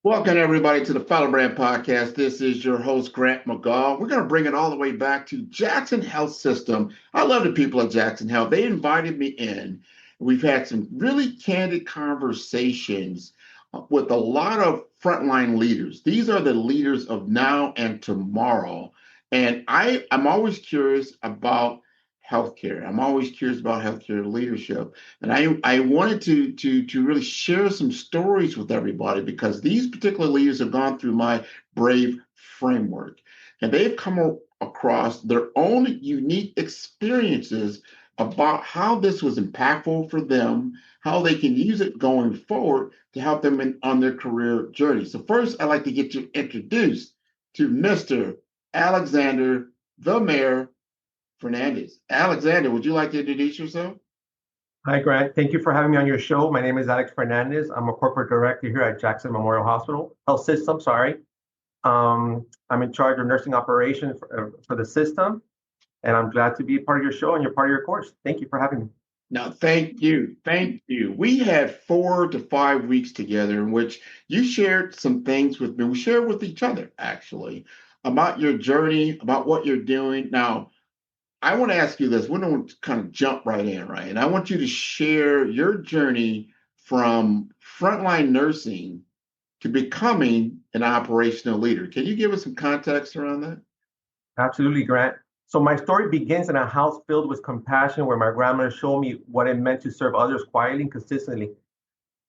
Welcome, everybody, to the Fellow Brand Podcast. This is your host, Grant McGaw. We're going to bring it all the way back to Jackson Health System. I love the people at Jackson Health. They invited me in. We've had some really candid conversations with a lot of frontline leaders. These are the leaders of now and tomorrow. And I'm always curious about healthcare. I'm always curious about healthcare leadership. And I wanted to really share some stories with everybody because these particular leaders have gone through my Brave framework and they've come across their own unique experiences about how this was impactful for them, how they can use it going forward to help them on their career journey. So first, I'd like to get you introduced to Mr. Alexander, the Mayor Fernandez. Alexander, would you like to introduce yourself? Hi, Grant. Thank you for having me on your show. My name is Alex Fernandez. I'm a corporate director here at Jackson Memorial Hospital, Health System, sorry. I'm in charge of nursing operations for the system, and I'm glad to be a part of your show and you're part of your course. Thank you for having me. Now, thank you. Thank you. We had 4 to 5 weeks together in which you shared some things with me. We shared with each other, actually, about your journey, about what you're doing. Now, I want to ask you this. We're going to kind of jump right in, right? And I want you to share your journey from frontline nursing to becoming an operational leader. Can you give us some context around that? Absolutely, Grant. So my story begins in a house filled with compassion where my grandmother showed me what it meant to serve others quietly and consistently.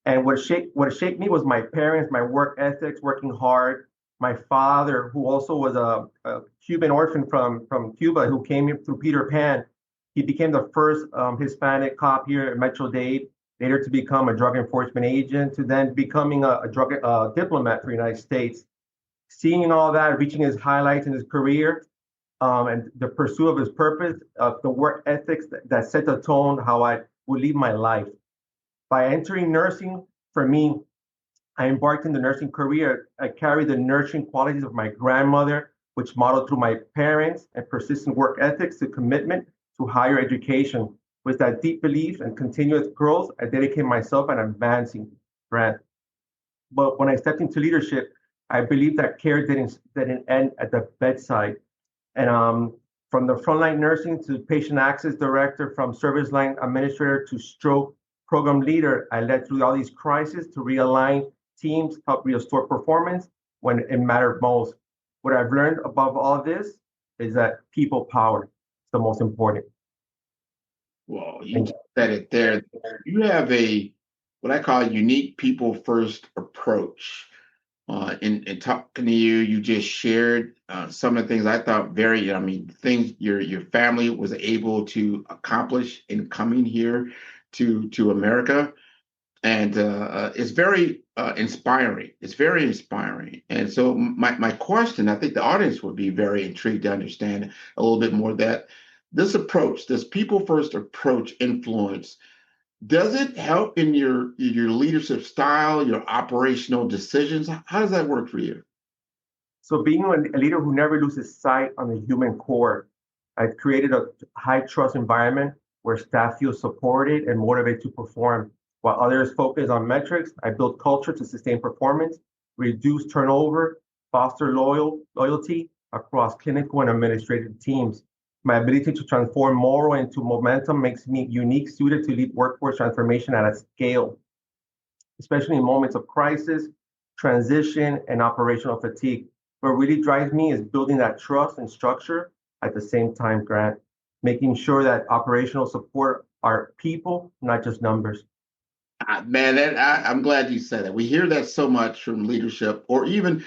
And what shaped me was my parents, my work ethics, working hard. My father, who also was a Cuban orphan from Cuba, who came here through Peter Pan. He became the first Hispanic cop here at Metro Dade, later to become a drug enforcement agent, to then becoming a drug diplomat for the United States. Seeing all that, reaching his highlights in his career, and the pursuit of his purpose, the work ethics that set the tone how I would live my life. By entering nursing, for me, I embarked in the nursing career. I carried the nurturing qualities of my grandmother, which modeled through my parents and persistent work ethics to commitment to higher education. With that deep belief and continuous growth, I dedicated myself and advancing brand. But when I stepped into leadership, I believed that care didn't end at the bedside. And from the frontline nursing to patient access director, from service line administrator to stroke program leader, I led through all these crises to realign teams, help restore performance when it mattered most. What I've learned above all this is that people power is the most important. Well, you said it there. You have what I call a unique people first approach. In talking to you, you just shared some of the things I thought things your family was able to accomplish in coming here to America. And it's very inspiring. It's very inspiring. And so my question, I think the audience would be very intrigued to understand a little bit more that this approach, this people first approach influence, does it help in your leadership style, your operational decisions? How does that work for you? So being a leader who never loses sight on the human core, I've created a high trust environment where staff feel supported and motivated to perform. While others focus on metrics, I build culture to sustain performance, reduce turnover, foster loyalty across clinical and administrative teams. My ability to transform moral into momentum makes me unique suited to lead workforce transformation at a scale, especially in moments of crisis, transition, and operational fatigue. What really drives me is building that trust and structure at the same time, Grant, making sure that operational support are people, not just numbers. Man, I'm glad you said that. We hear that so much from leadership, or even,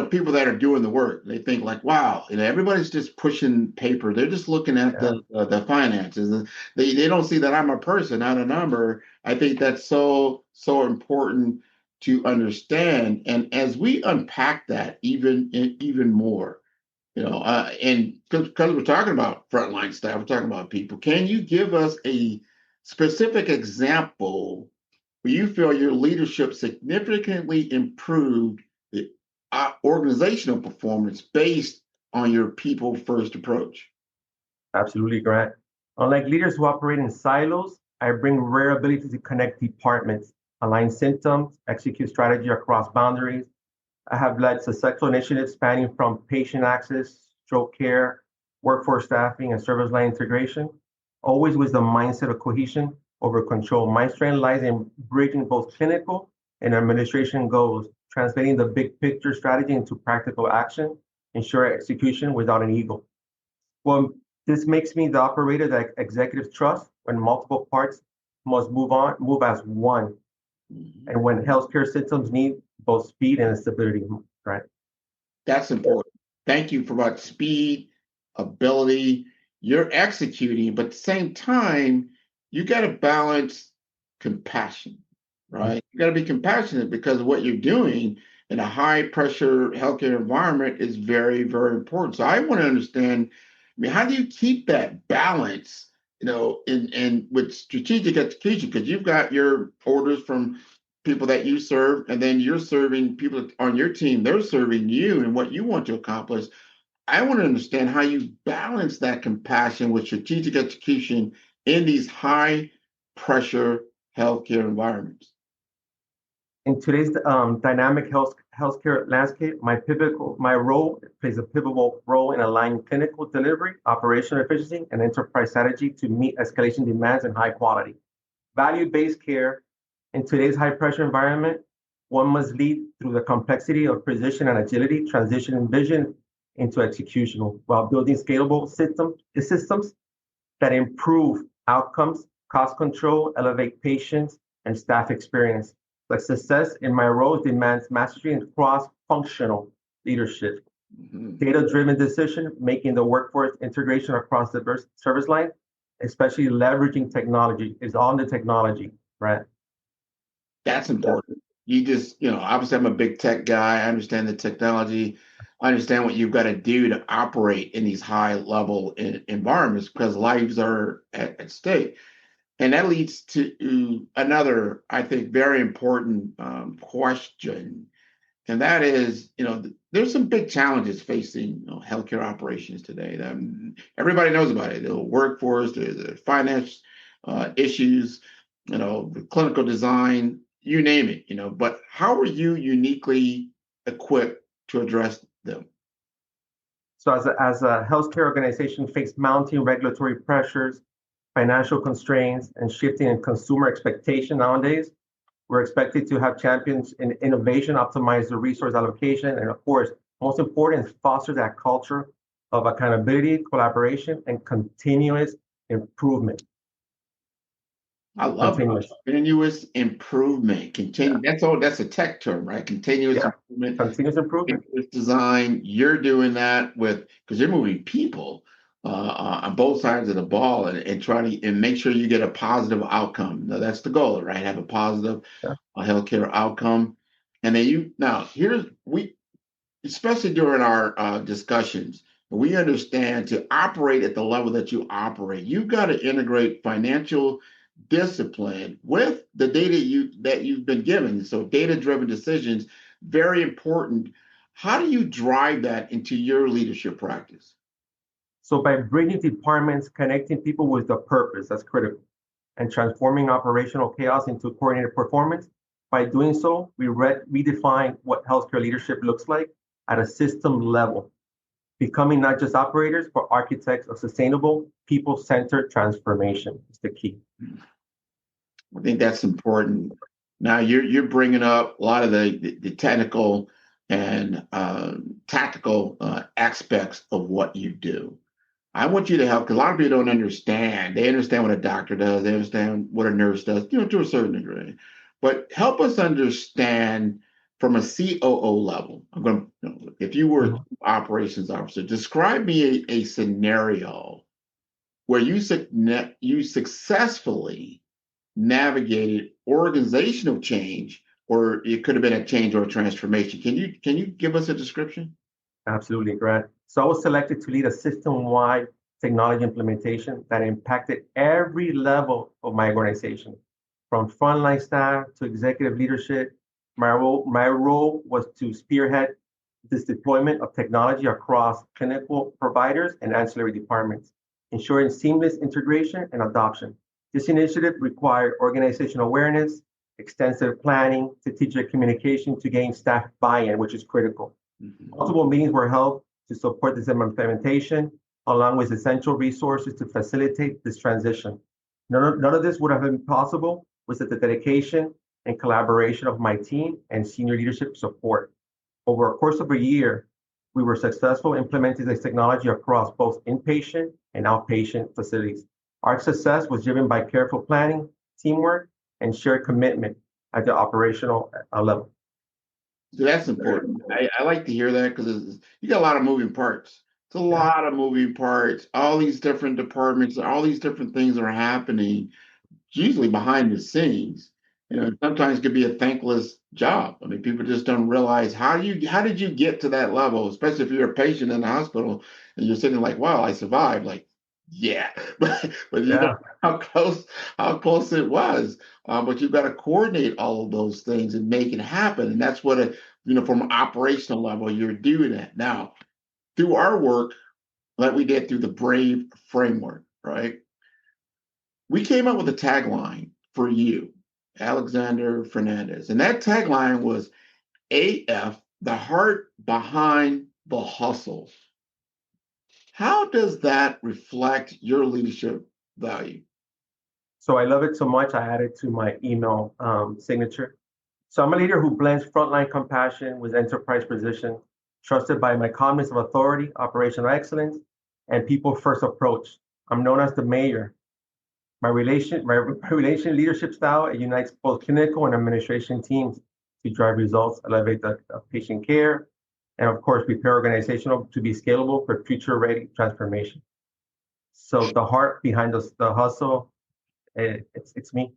people that are doing the work. They think like, wow, everybody's just pushing paper. They're just looking at the finances. They don't see that I'm a person, not a number. I think that's so important to understand. And as we unpack that even more, and because we're talking about frontline staff, we're talking about people. Can you give us a specific example where you feel your leadership significantly improved the organizational performance based on your people first approach? Absolutely, Grant. Unlike leaders who operate in silos, I bring rare ability to connect departments, align symptoms, execute strategy across boundaries, I have led successful initiatives spanning from patient access, stroke care, workforce staffing, and service line integration, always with the mindset of cohesion over control. My strength lies in bridging both clinical and administration goals, translating the big picture strategy into practical action, ensure execution without an ego. Well, this makes me the operator that executives trust when multiple parts must move as one, Mhm. and when healthcare systems need both speed and stability, right? That's important. Thank you for about speed, ability. You're executing, but at the same time, you got to balance compassion, right? You got to be compassionate because what you're doing in a high pressure healthcare environment is very, very important. So I want to understand, I mean, how do you keep that balance, in with strategic execution? Because you've got your orders from people that you serve, and then you're serving people on your team, they're serving you and what you want to accomplish. I want to understand how you balance that compassion with strategic execution in these high pressure healthcare environments. In today's dynamic healthcare landscape, my role plays a pivotal role in aligning clinical delivery, operational efficiency, and enterprise strategy to meet escalation demands and high quality. Value-based care in today's high-pressure environment, one must lead through the complexity of precision and agility, transitioning vision into executional, while building scalable systems that improve outcomes, cost control, elevate patients, and staff experience. Like success in my role demands mastery and cross-functional leadership, Mhm. data-driven decision making, the workforce integration across diverse service line, especially leveraging technology is on the technology, right? That's important. You just, obviously I'm a big tech guy. I understand the technology. I understand what you've got to do to operate in these high level environments because lives are at stake. And that leads to another, I think, very important question. And that is, there's some big challenges facing healthcare operations today. Everybody knows about it. The workforce, the finance issues, the clinical design, you name it. But how are you uniquely equipped to address them? So as a healthcare organization face mounting regulatory pressures, financial constraints, and shifting in consumer expectation nowadays, we're expected to have champions in innovation, optimize the resource allocation, and of course, most important is foster that culture of accountability, collaboration, and continuous improvement. I love it. Continuous. Continuous improvement. Yeah. Continue. That's a tech term, right? Continuous Yeah. improvement. Continuous improvement. Continuous design. You're doing that because you're moving people on both sides of the ball and trying to and make sure you get a positive outcome. Now, that's the goal, right? Have a positive Yeah. healthcare outcome. And then especially during our discussions, we understand to operate at the level that you operate, you've got to integrate financial discipline with the data that you've been given. So data-driven decisions, very important. How do you drive that into your leadership practice? So by bringing departments, connecting people with the purpose, that's critical, and transforming operational chaos into coordinated performance. By doing so, we redefine what healthcare leadership looks like at a system level, becoming not just operators, but architects of sustainable, people-centered transformation is the key. I think that's important. Now you're bringing up a lot of the technical and tactical aspects of what you do. I want you to help because a lot of people don't understand. They understand what a doctor does. They understand what a nurse does, to a certain degree. But help us understand from a COO level. I'm going to, if you were Mhm. operations officer, describe me a scenario where you successfully navigated organizational change, or it could have been a change or a transformation. Can you give us a description? Absolutely, Grant. So I was selected to lead a system-wide technology implementation that impacted every level of my organization, from frontline staff to executive leadership. My role was to spearhead this deployment of technology across clinical providers and ancillary departments, ensuring seamless integration and adoption. This initiative required organizational awareness, extensive planning, strategic communication to gain staff buy-in, which is critical. Mhm. Multiple meetings were held to support this implementation, along with essential resources to facilitate this transition. None of this would have been possible without the dedication and collaboration of my team and senior leadership support. Over a course of a year, we were successful implementing this technology across both inpatient and outpatient facilities. Our success was driven by careful planning, teamwork, and shared commitment at the operational level. So that's important. I like to hear that because you got a lot of moving parts. It's a lot of moving parts. All these different departments, all these different things are happening, usually behind the scenes. Sometimes it could be a thankless job. I mean, people just don't realize how did you get to that level, especially if you're a patient in the hospital and you're sitting like, wow, I survived. Like, yeah, but you know Yeah. how close it was. But you've got to coordinate all of those things and make it happen. And that's what from an operational level, you're doing that. Now, through our work that we did through the Brave framework, right? We came up with a tagline for you, Alexander Fernandez. And that tagline was AF, the heart behind the hustle. How does that reflect your leadership value? So I love it so much, I added to my email signature. So I'm a leader who blends frontline compassion with enterprise precision, trusted by my calmness of authority, operational excellence, and people first approach. I'm known as the mayor. My relation leadership style, it unites both clinical and administration teams to drive results, elevate the patient care, and of course, prepare organizational to be scalable for future-ready transformation. So the heart behind the hustle, it's me.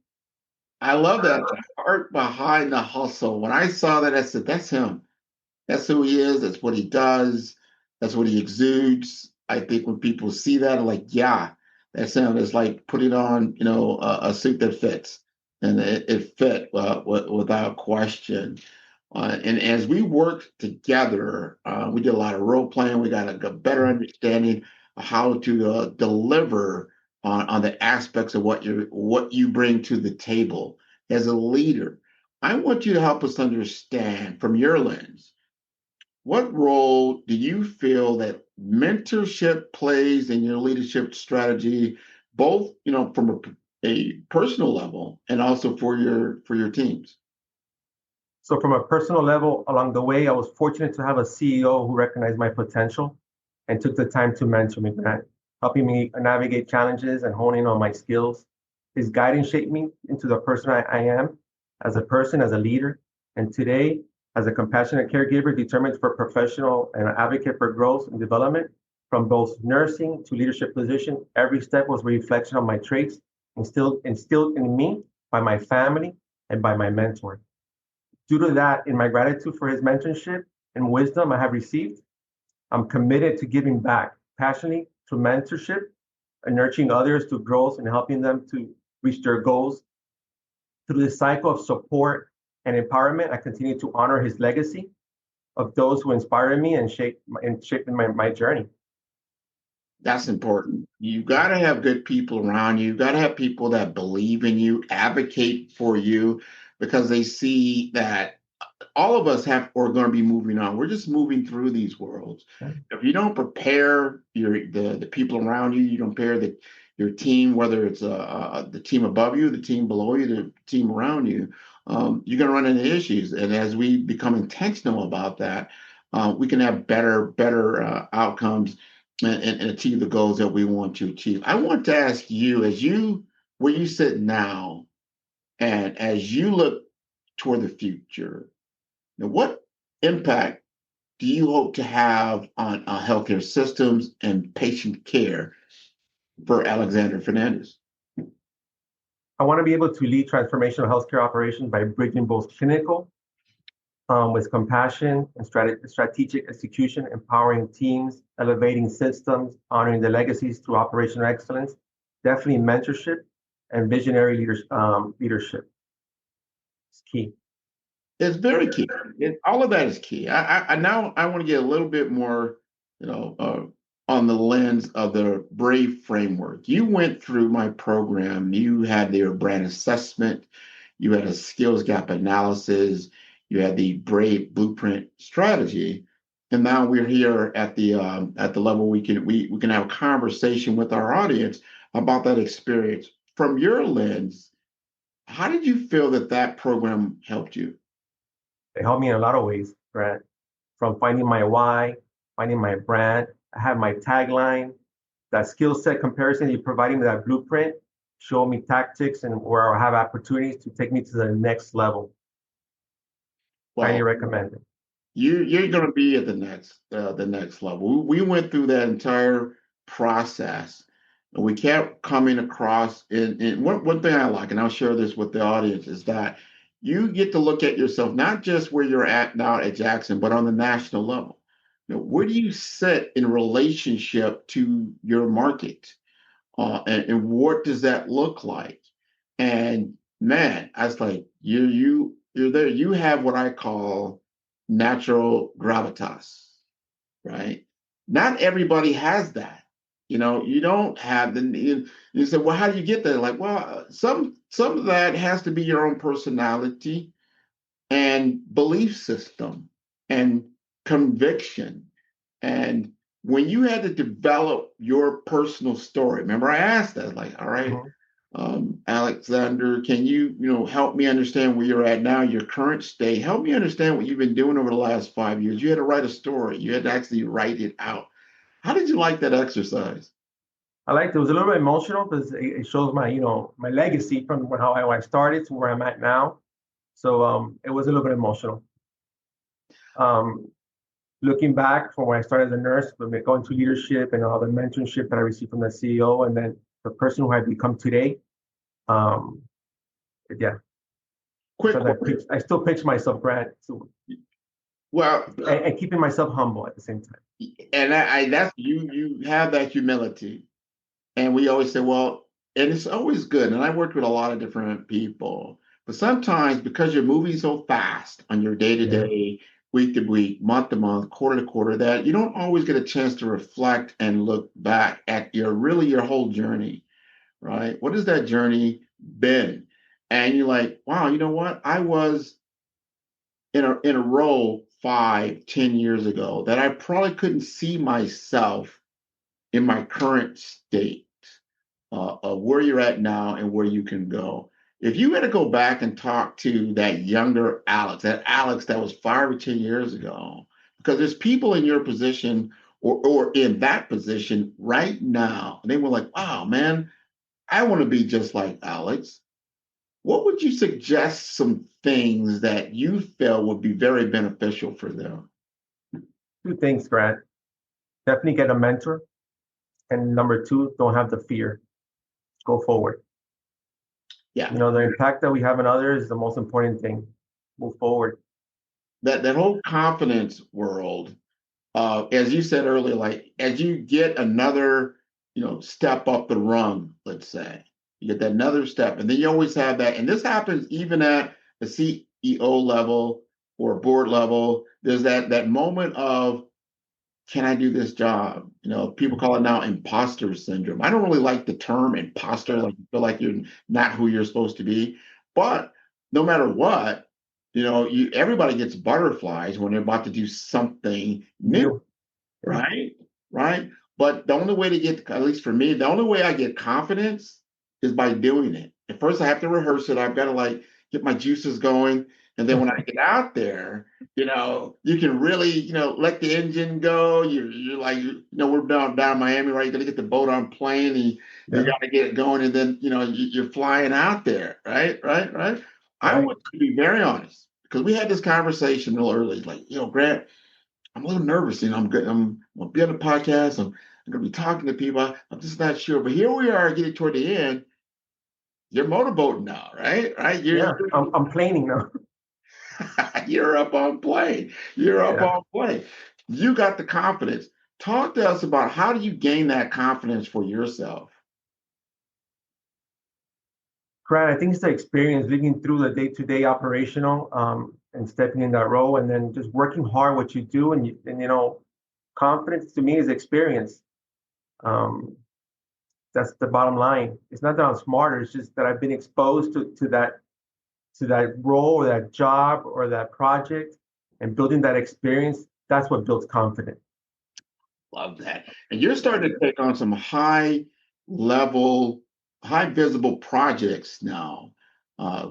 I love that heart behind the hustle. When I saw that, I said, that's him. That's who he is. That's what he does. That's what he exudes. I think when people see that, like, yeah, that's him. It's like putting on, a suit that fits, and it fit without question. And as we worked together, we did a lot of role playing. We got a better understanding of how to deliver on the aspects of what you bring to the table as a leader. I want you to help us understand from your lens, what role do you feel that mentorship plays in your leadership strategy, both from a personal level and also for your teams? So from a personal level, along the way, I was fortunate to have a CEO who recognized my potential and took the time to mentor me, Grant, helping me navigate challenges and honing on my skills. His guidance shaped me into the person I am as a person, as a leader, and today as a compassionate caregiver determined for professional and advocate for growth and development. From both nursing to leadership position, every step was a reflection of my traits instilled in me by my family and by my mentor. Due to that, in my gratitude for his mentorship and wisdom I have received, I'm committed to giving back passionately to mentorship and nurturing others to growth and helping them to reach their goals. Through this cycle of support and empowerment, I continue to honor his legacy of those who inspired me and shaped my journey. That's important. You got to have good people around you. You got to have people that believe in you, advocate for you, because they see that all of us are going to be moving on. We're just moving through these worlds. If you don't prepare the people around you, you don't prepare your team, whether it's the team above you, the team below you, the team around you, you're going to run into issues. And as we become intentional about that, we can have better outcomes and achieve the goals that we want to achieve. I want to ask you, where you sit now, and as you look toward the future, now, what impact do you hope to have on healthcare systems and patient care for Alexander Fernandez? I want to be able to lead transformational healthcare operations by bridging both clinical with compassion and strategic execution, empowering teams, elevating systems, honoring the legacies through operational excellence, definitely mentorship and visionary leadership is key. It's very key. All of that is key. I now I want to get a little bit more, on the lens of the Brave framework. You went through my program. You had their brand assessment. you had a skills gap analysis, you had the Brave Blueprint strategy, and now we're here at the level we can have a conversation with our audience about that experience. From your lens, how did you feel that that program helped you? It helped me in a lot of ways, Grant. From finding my why, finding my brand. I have my tagline, that skill set comparison you're providing me, that blueprint, show me tactics and where I have opportunities to take me to the next level. Highly Well, recommended. you're going to be at the next level. We went through that entire process, and we kept coming across. And one thing I like, and I'll share this with the audience, is that you get to look at yourself not just where you're at now at Jackson, but on the national level. Where do you sit in relationship to your market, and what does that look like? And man, I was like, you're there. You have what I call natural gravitas, right? Not everybody has that. You don't have you say, well, how do you get there? Like, well, some of that has to be your own personality and belief system and conviction. And when you had to develop your personal story, remember I asked that, like, all right, Mhm. Alexander, can you help me understand where you're at now, your current state? Help me understand what you've been doing over the last 5 years. You had to write a story. You had to actually write it out. How did you like that exercise? I liked it. It was a little bit emotional because it shows my, my legacy from how I started to where I'm at now. So it was a little bit emotional. Um, Looking back from when I started as a nurse, but going to leadership and all the mentorship that I received from the CEO, and then the person who I've become today. Um, yeah, Quick so question. I still pitch myself, Grant, so, Well, and keeping myself humble at the same time. and that's you have that humility. And we always say, well, and it's always good. And I worked with a lot of different people, but sometimes because you're moving so fast on your day to Yeah. day, week to week, month to month, quarter to quarter, that you don't always get a chance to reflect and look back at your whole journey, right? What has that journey been? And you're like, wow, you know what? I was in a role 5, 10 years ago that I probably couldn't see myself in my current state, of where you're at now and where you can go. If you had to go back and talk to that younger Alex, that Alex that was 5 or 10 years ago, because there's people in your position or in that position right now, and they were like, wow, man, I want to be just like Alex. What would you suggest some things that you felt would be very beneficial for them? Two things, Grant. Definitely get a mentor, and number two, don't have the fear. Go forward. Yeah, The impact that we have on others is the most important thing. Move forward. that whole confidence world, as you said earlier, like as you get another, step up the rung, let's say, you get that another step, and then you always have that, and this happens even at the CEO level or board level. There's that moment of, can I do this job? People call it now imposter syndrome. I don't really like the term imposter, like you feel like you're not who you're supposed to be. But no matter what, everybody gets butterflies when they're about to do something new, You. Yeah. right? Right. But the only way to get, at least for me, the only way I get confidence is by doing it. At first, I have to rehearse it. I've got to like get my juices going. And then when I get out there, you can really, let the engine go. You're like, we're down Miami, right? You got to get the boat on plane and you Yeah. got to get it going. And then, you're flying out there, right? Right? Right? I Right. want to be very honest because we had this conversation a little early, like, Grant, I'm a little nervous. I'm good. I'm gonna be on the podcast. I'm gonna be talking to people. I'm just not sure. But here we are getting toward the end. You're motorboating now, right? Right? You're Yeah. I'm planning now. you're up on plane. You're up Yeah. on plane. You got the confidence. Talk to us about how do you gain that confidence for yourself? Grant, I think it's the experience living through the day-to-day operational, and stepping in that role, and then just working hard what you do, and confidence to me is experience. Um, that's the bottom line. It's not that I'm smarter; it's just that I've been exposed to that to that role or that job or that project and building that experience, that's what builds confidence. Love that. And you're starting to take on some high level, high visible projects now.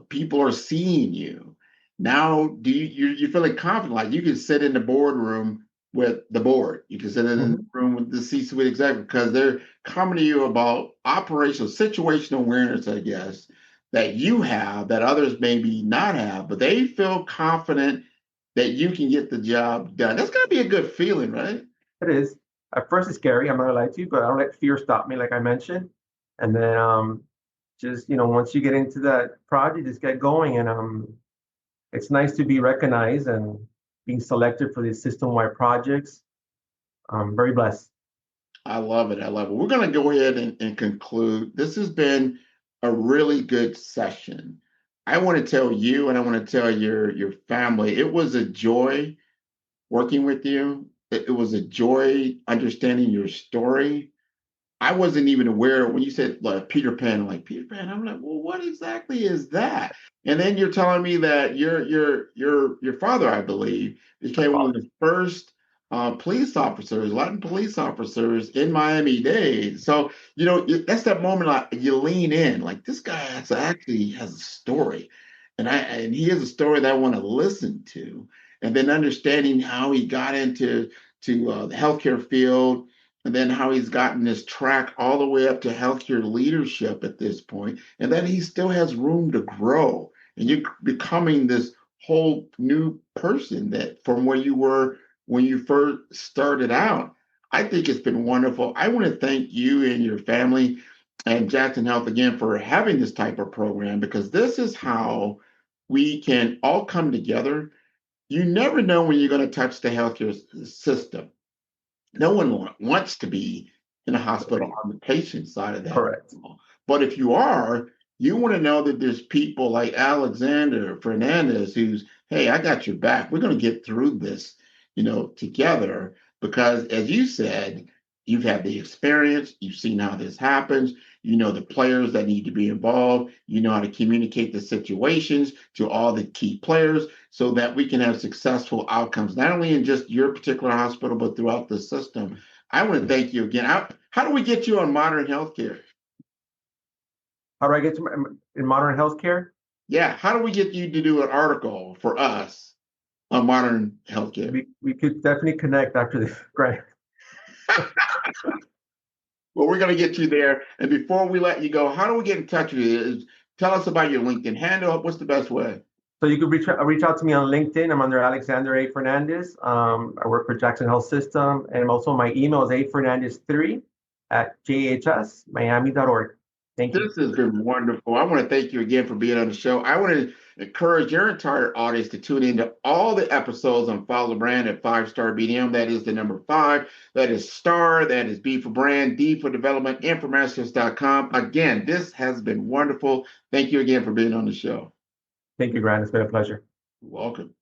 People are seeing you. Now, do you're feeling confident? Like you can sit in the boardroom with the board. You can sit in the room with the C-suite executive because they're coming to you about operational, situational awareness, I guess, that you have that others maybe not have, but they feel confident that you can get the job done. That's gotta be a good feeling, right? It is. At first, it's scary. I'm not gonna lie to you, but I don't let fear stop me, like I mentioned. And then just once you get into that project, just get going. And it's nice to be recognized and being selected for these system-wide projects. I'm very blessed. I love it. I love it. We're going to go ahead and conclude. This has been a really good session. I want to tell you and I want to tell your family, it was a joy working with you. It was a joy understanding your story. I wasn't even aware when you said like Peter Pan. I'm like Peter Pan. I'm like, well, what exactly is that? And then you're telling me that your father, I believe, became one of the first police officers, Latin police officers in Miami-Dade. So that's that moment like you lean in, like this guy actually has a story, and he has a story that I want to listen to, and then understanding how he got into the healthcare field and then how he's gotten this track all the way up to healthcare leadership at this point, and then he still has room to grow, and you're becoming this whole new person that from where you were when you first started out. I think it's been wonderful. I want to thank you and your family and Jackson Health again for having this type of program because this is how we can all come together. You never know when you're going to touch the healthcare system. No one wants to be in a hospital on the patient side of that. Correct. But if you are, you want to know that there's people like Alexander Fernandez who's, hey, I got your back. We're going to get through this, together. Because as you said, you've had the experience, you've seen how this happens, you know the players that need to be involved, you know how to communicate the situations to all the key players so that we can have successful outcomes, not only in just your particular hospital, but throughout the system. I want to thank you again. How do we get you on modern healthcare? How do I get to in modern healthcare? Yeah, how do we get you to do an article for us on modern healthcare? We could definitely connect after this, Grant. Well, we're going to get you there. And before we let you go, how do we get in touch with you? Tell us about your LinkedIn handle. What's the best way? So you could reach out to me on LinkedIn. I'm under Alexander A. Fernandez. I work for Jackson Health System. And also my email is afernandez3@jhsmiami.org. Thank you. This has been wonderful. I want to thank you again for being on the show. I want to encourage your entire audience to tune into all the episodes on Follow the Brand at 5-Star BDM. That is the number 5. That is star. That is B for brand, D for development, and for masters.com. Again, this has been wonderful. Thank you again for being on the show. Thank you, Grant. It's been a pleasure. You're welcome.